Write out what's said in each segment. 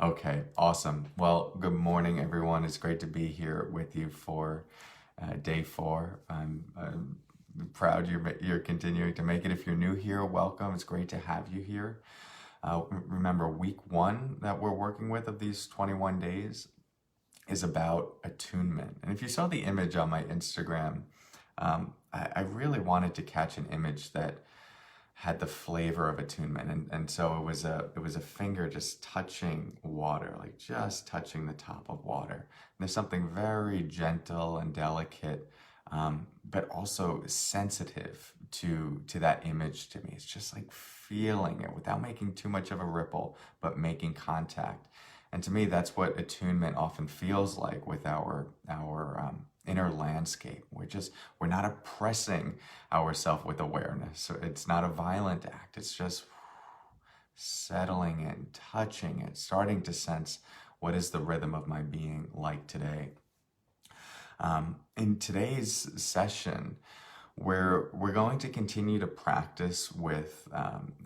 Okay, awesome. Well, good morning, everyone. It's great to be here with you for day four. I'm proud you're continuing to make it. If you're new here, welcome. It's great to have you here. Remember, week one that we're working with of these 21 days is about attunement. And if you saw the image on my Instagram, I really wanted to catch an image that had the flavor of attunement, and so it was a finger just touching water, like just touching the top of water. And there's something very gentle and delicate, but also sensitive to that image to me. It's just like feeling it without making too much of a ripple, but making contact. And to me, that's what attunement often feels like with our inner landscape. We're not oppressing ourselves with awareness. So it's not a violent act. It's just settling in, touching it, starting to sense what is the rhythm of my being like today. In today's session, we're going to continue to practice with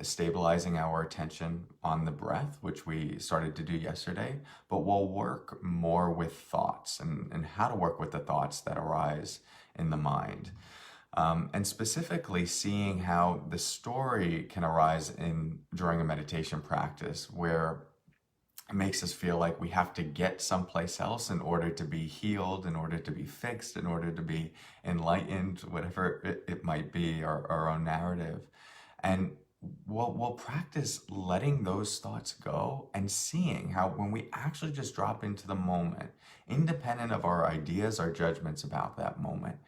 stabilizing our attention on the breath, which we started to do yesterday, but we'll work more with thoughts and how to work with the thoughts that arise in the mind. And specifically seeing how the story can arise during a meditation practice where it makes us feel like we have to get someplace else in order to be healed, in order to be fixed, in order to be enlightened, whatever it might be, our own narrative. And we'll practice letting those thoughts go and seeing how when we actually just drop into the moment, independent of our ideas, our judgments about that moment,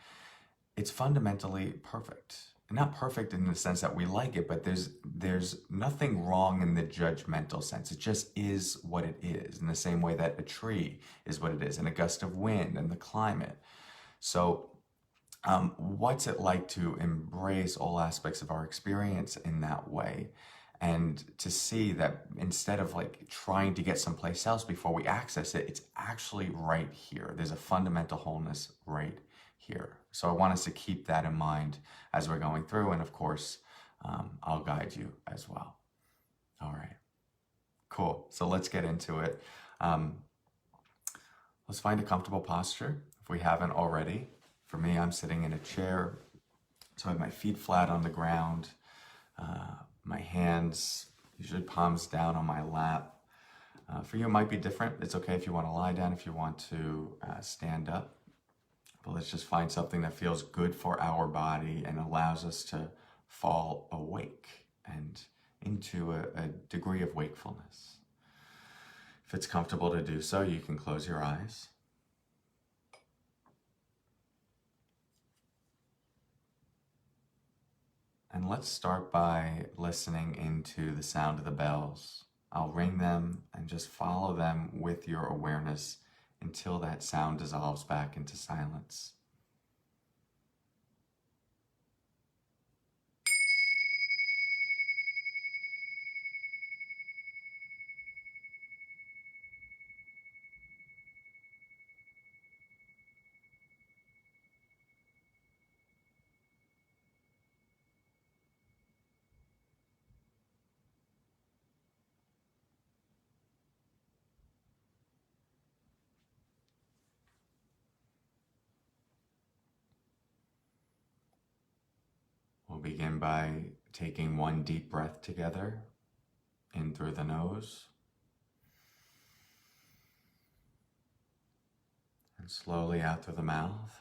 it's fundamentally perfect. Not perfect in the sense that we like it, but there's nothing wrong in the judgmental sense. It just is what it is, in the same way that a tree is what it is, and a gust of wind, and the climate. So what's it like to embrace all aspects of our experience in that way? And to see that instead of like trying to get someplace else before we access it, it's actually right here. There's a fundamental wholeness right here. So I want us to keep that in mind as we're going through. And of course, I'll guide you as well. All right, cool. So let's get into it. Let's find a comfortable posture if we haven't already. For me, I'm sitting in a chair. So I have my feet flat on the ground, my hands, usually palms down on my lap. For you, it might be different. It's okay if you want to lie down, if you want to stand up. But let's just find something that feels good for our body and allows us to fall awake and into a degree of wakefulness. If it's comfortable to do so, you can close your eyes. And let's start by listening into the sound of the bells. I'll ring them and just follow them with your awareness until that sound dissolves back into silence. We'll begin by taking one deep breath together, in through the nose, and slowly out through the mouth.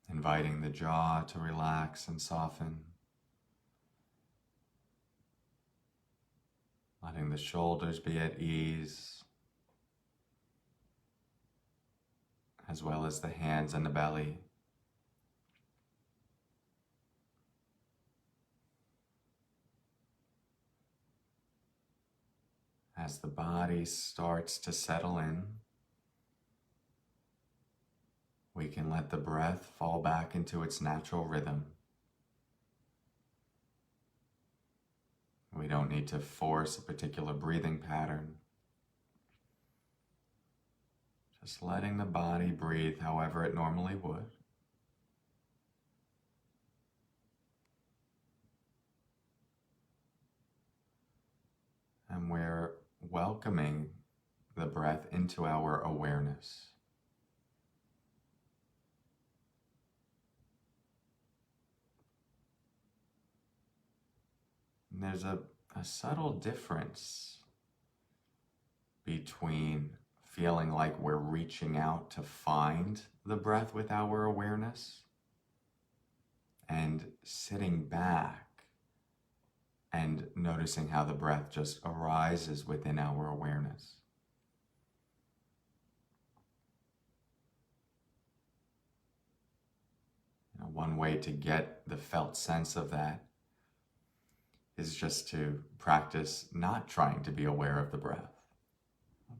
Inviting the jaw to relax and soften. Letting the shoulders be at ease, as well as the hands and the belly. As the body starts to settle in, we can let the breath fall back into its natural rhythm. We don't need to force a particular breathing pattern. Just letting the body breathe however it normally would. welcoming the breath into our awareness. And there's a subtle difference between feeling like we're reaching out to find the breath with our awareness and sitting back and noticing how the breath just arises within our awareness. One way to get the felt sense of that is just to practice not trying to be aware of the breath.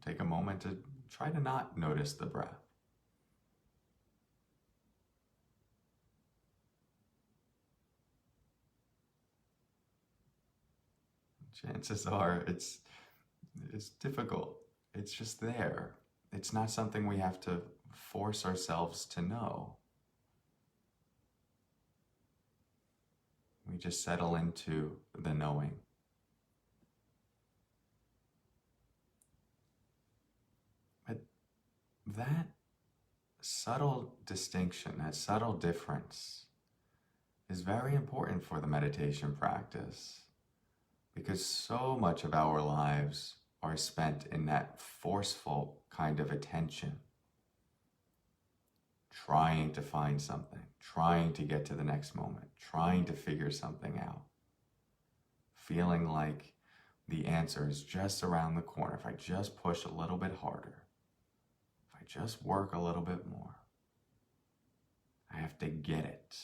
Take a moment to try to not notice the breath. Chances are it's difficult. It's just there. It's not something we have to force ourselves to know. We just settle into the knowing. But that subtle distinction, that subtle difference is very important for the meditation practice, because so much of our lives are spent in that forceful kind of attention, trying to find something, trying to get to the next moment, trying to figure something out, feeling like the answer is just around the corner. If I just push a little bit harder, if I just work a little bit more, I have to get it.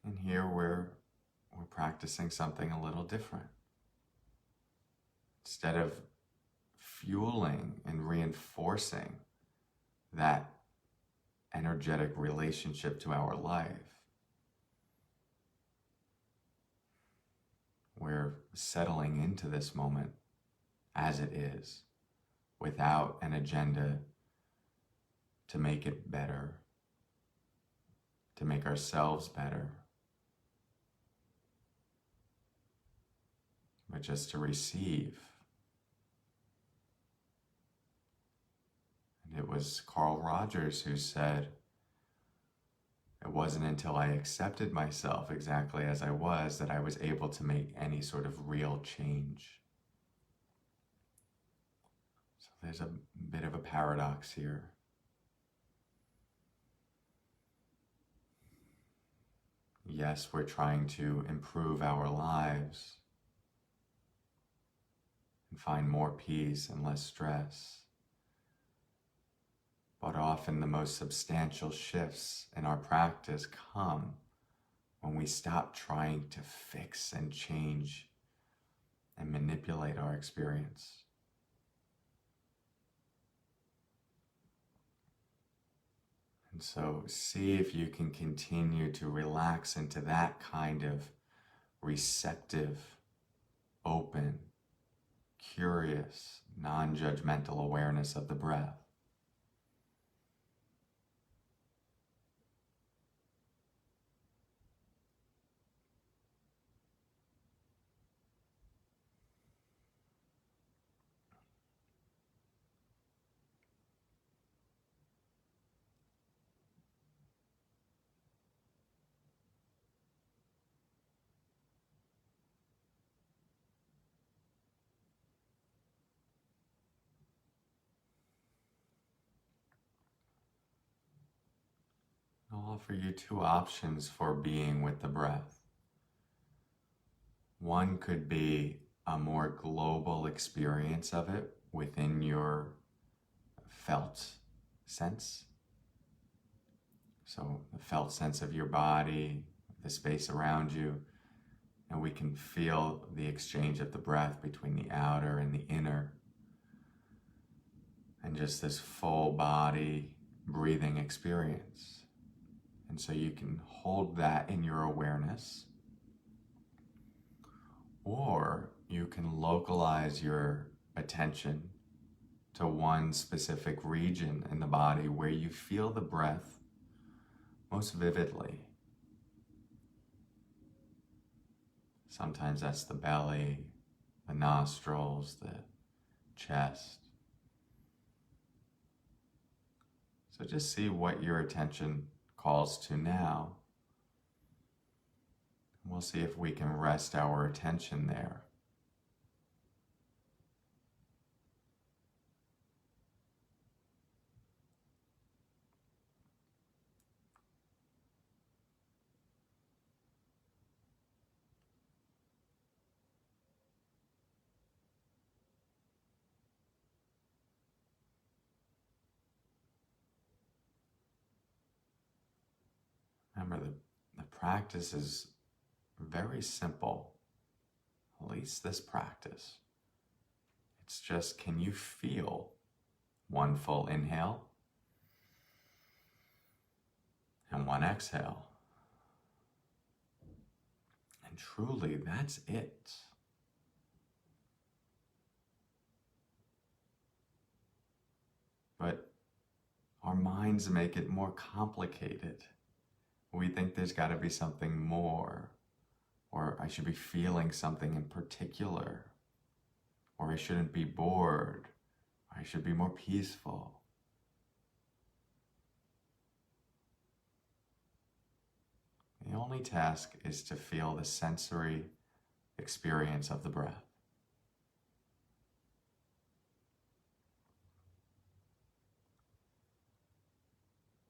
And here we're practicing something a little different. Instead of fueling and reinforcing that energetic relationship to our life, we're settling into this moment as it is, without an agenda to make it better, to make ourselves better, but just to receive. And it was Carl Rogers who said, it wasn't until I accepted myself exactly as I was that I was able to make any sort of real change. So there's a bit of a paradox here. Yes, we're trying to improve our lives and find more peace and less stress. But often the most substantial shifts in our practice come when we stop trying to fix and change and manipulate our experience. And so see if you can continue to relax into that kind of receptive, open, curious, non-judgmental awareness of the breath. I'll offer you two options for being with the breath. One could be a more global experience of it within your felt sense. So the felt sense of your body, the space around you, and we can feel the exchange of the breath between the outer and the inner, and just this full body breathing experience. And so you can hold that in your awareness, or you can localize your attention to one specific region in the body where you feel the breath most vividly. Sometimes that's the belly, the nostrils, the chest. So just see what your attention calls to now. We'll see if we can rest our attention there. Remember, the practice is very simple, at least this practice. It's just, can you feel one full inhale and one exhale? And truly, that's it. But our minds make it more complicated. We think there's got to be something more, or I should be feeling something in particular, or I shouldn't be bored, or I should be more peaceful. The only task is to feel the sensory experience of the breath.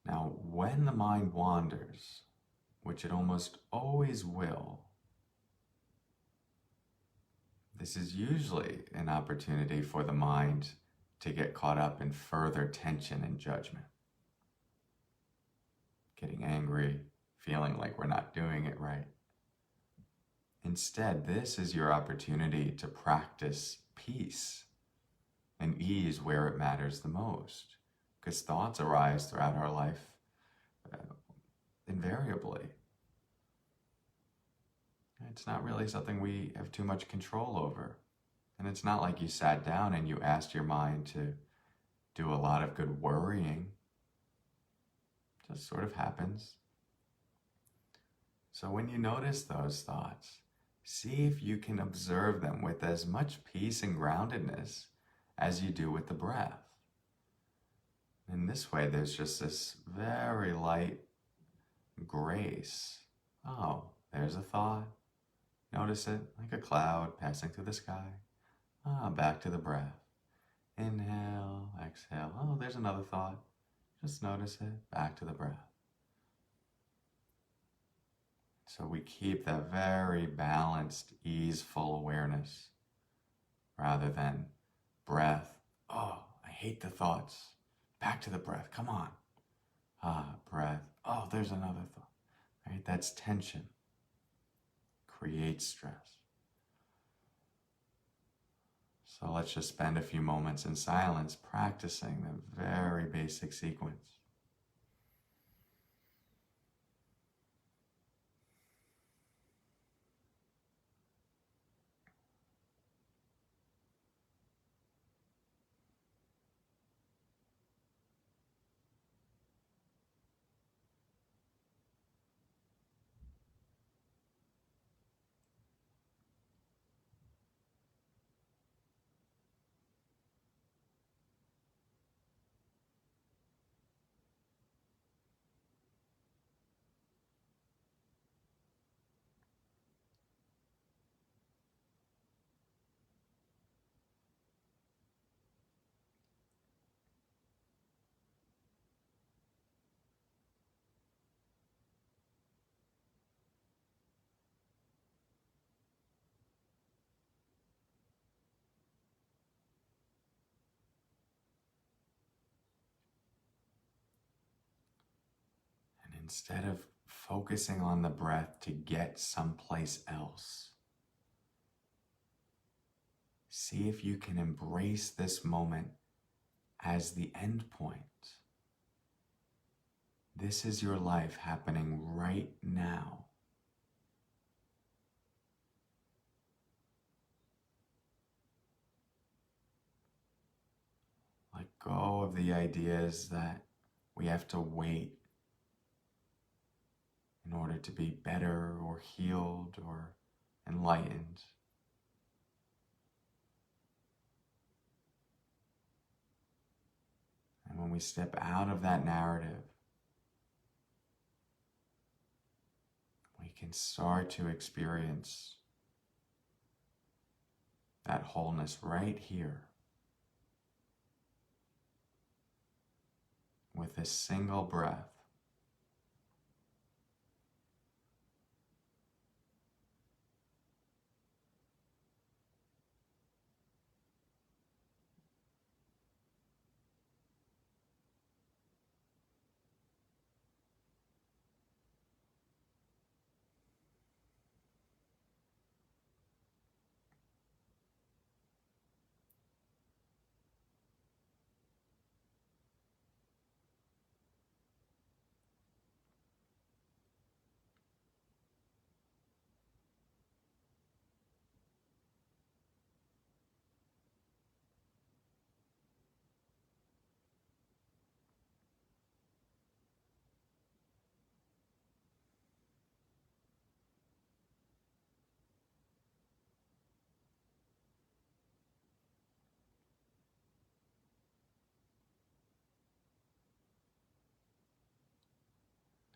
Now, when the mind wanders, which it almost always will, this is usually an opportunity for the mind to get caught up in further tension and judgment. Getting angry, feeling like we're not doing it right. Instead, this is your opportunity to practice peace and ease where it matters the most, because thoughts arise throughout our life invariably. It's not really something we have too much control over. And it's not like you sat down and you asked your mind to do a lot of good worrying. It just sort of happens. So when you notice those thoughts, see if you can observe them with as much peace and groundedness as you do with the breath. In this way, there's just this very light grace. Oh, there's a thought. Notice it like a cloud passing through the sky. Back to the breath. Inhale, exhale. Oh, there's another thought. Just notice it. Back to the breath. So we keep that very balanced, easeful awareness rather than breath. Oh, I hate the thoughts. Back to the breath. Come on. Breath. Oh, there's another thought. Right? That's tension. Creates stress. So let's just spend a few moments in silence practicing the very basic sequence. Instead of focusing on the breath to get someplace else, see if you can embrace this moment as the end point. This is your life happening right now. Let go of the ideas that we have to wait in order to be better or healed or enlightened. And when we step out of that narrative, we can start to experience that wholeness right here with a single breath.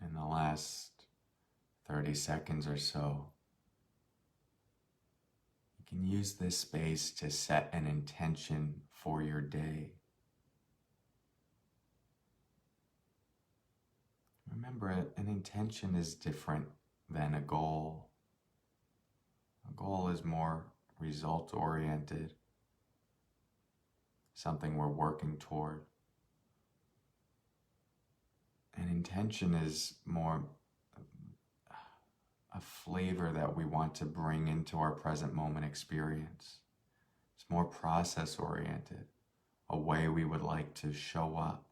In the last 30 seconds or so, you can use this space to set an intention for your day. Remember, an intention is different than a goal. A goal is more result-oriented, something we're working toward. An intention is more a flavor that we want to bring into our present moment experience. It's more process-oriented, a way we would like to show up.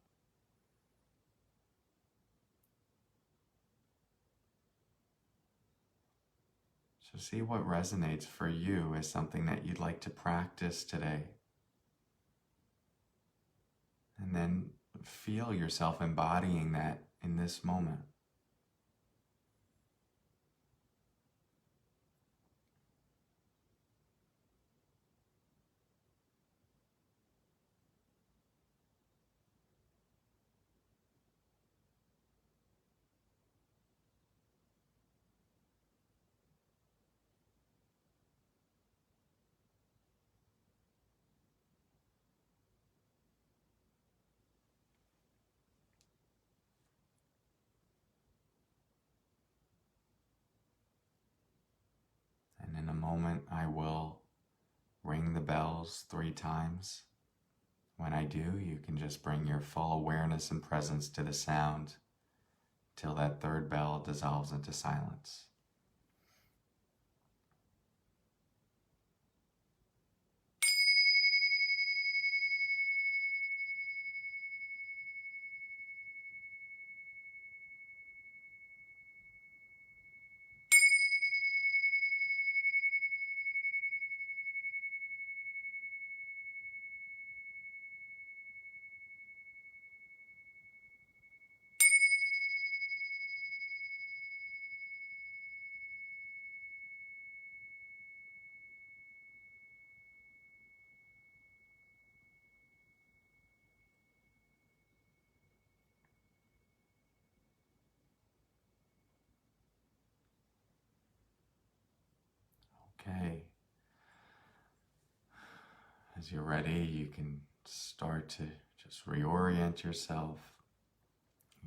So see what resonates for you as something that you'd like to practice today. And then feel yourself embodying that in this moment. And in a moment, I will ring the bells 3 times. When I do, you can just bring your full awareness and presence to the sound till that 3rd bell dissolves into silence. Okay. As you're ready, you can start to just reorient yourself,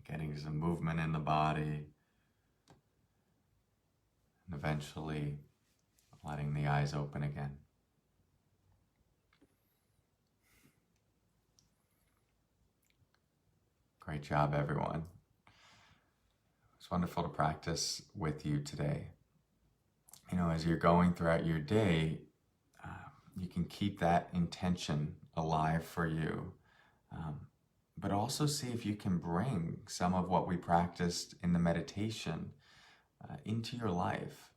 getting some movement in the body, and eventually letting the eyes open again. Great job, everyone. It's wonderful to practice with you today. You know, as you're going throughout your day, you can keep that intention alive for you, but also see if you can bring some of what we practiced in the meditation into your life.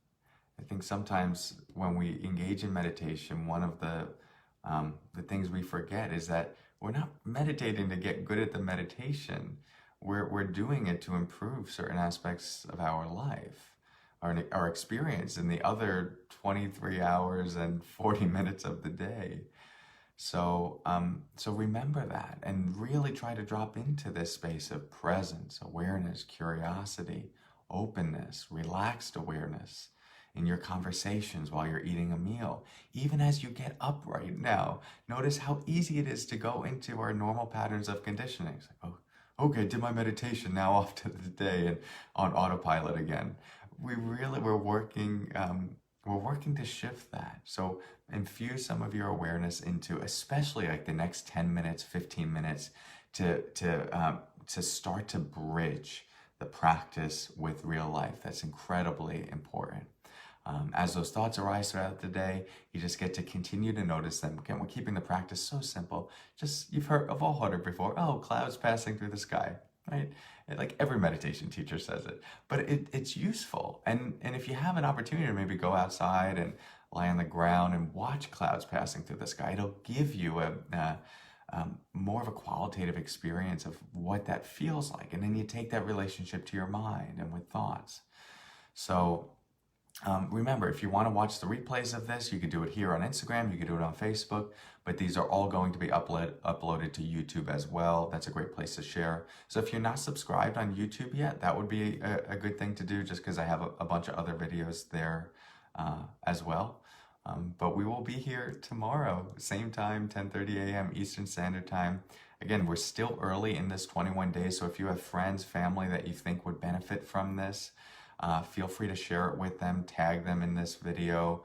I think sometimes when we engage in meditation, one of the things we forget is that we're not meditating to get good at the meditation. We're doing it to improve certain aspects of our life. our experience in the other 23 hours and 40 minutes of the day. So remember that and really try to drop into this space of presence, awareness, curiosity, openness, relaxed awareness in your conversations while you're eating a meal. Even as you get up right now, notice how easy it is to go into our normal patterns of conditioning. It's like, oh, okay, did my meditation, now off to the day and on autopilot again. We're working to shift that. So infuse some of your awareness into, especially like the next 10 minutes, 15 minutes, to start to bridge the practice with real life. That's incredibly important. As those thoughts arise throughout the day, you just get to continue to notice them. Again, we're keeping the practice so simple. Just, you've all heard it before. Oh, clouds passing through the sky, right? Like every meditation teacher says it, but it's useful. And if you have an opportunity to maybe go outside and lie on the ground and watch clouds passing through the sky, it'll give you more of a qualitative experience of what that feels like. And then you take that relationship to your mind and with thoughts. So remember, if you want to watch the replays of this, you could do it here on Instagram, you could do it on Facebook, but these are all going to be uploaded to YouTube as well. That's a great place to share. So if you're not subscribed on YouTube yet, that would be a good thing to do, just because I have a bunch of other videos there as well. But we will be here tomorrow, same time, 10:30 a.m. Eastern Standard Time. Again, we're still early in this 21 days, so if you have friends, family that you think would benefit from this, feel free to share it with them, tag them in this video.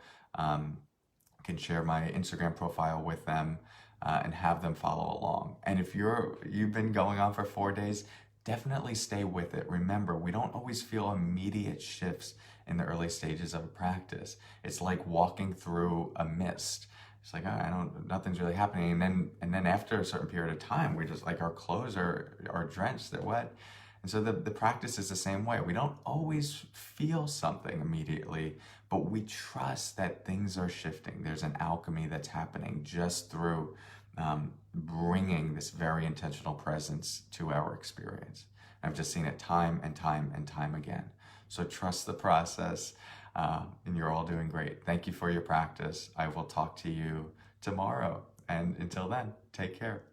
Can share my Instagram profile with them and have them follow along. And if you've been going on for 4 days, definitely stay with it. Remember, we don't always feel immediate shifts in the early stages of a practice. It's like walking through a mist. It's like, nothing's really happening. And then after a certain period of time, we're just like, our clothes are drenched, they're wet. And so the practice is the same way. We don't always feel something immediately, but we trust that things are shifting. There's an alchemy that's happening just through bringing this very intentional presence to our experience. I've just seen it time and time and time again. So trust the process, and you're all doing great. Thank you for your practice. I will talk to you tomorrow. And until then, take care.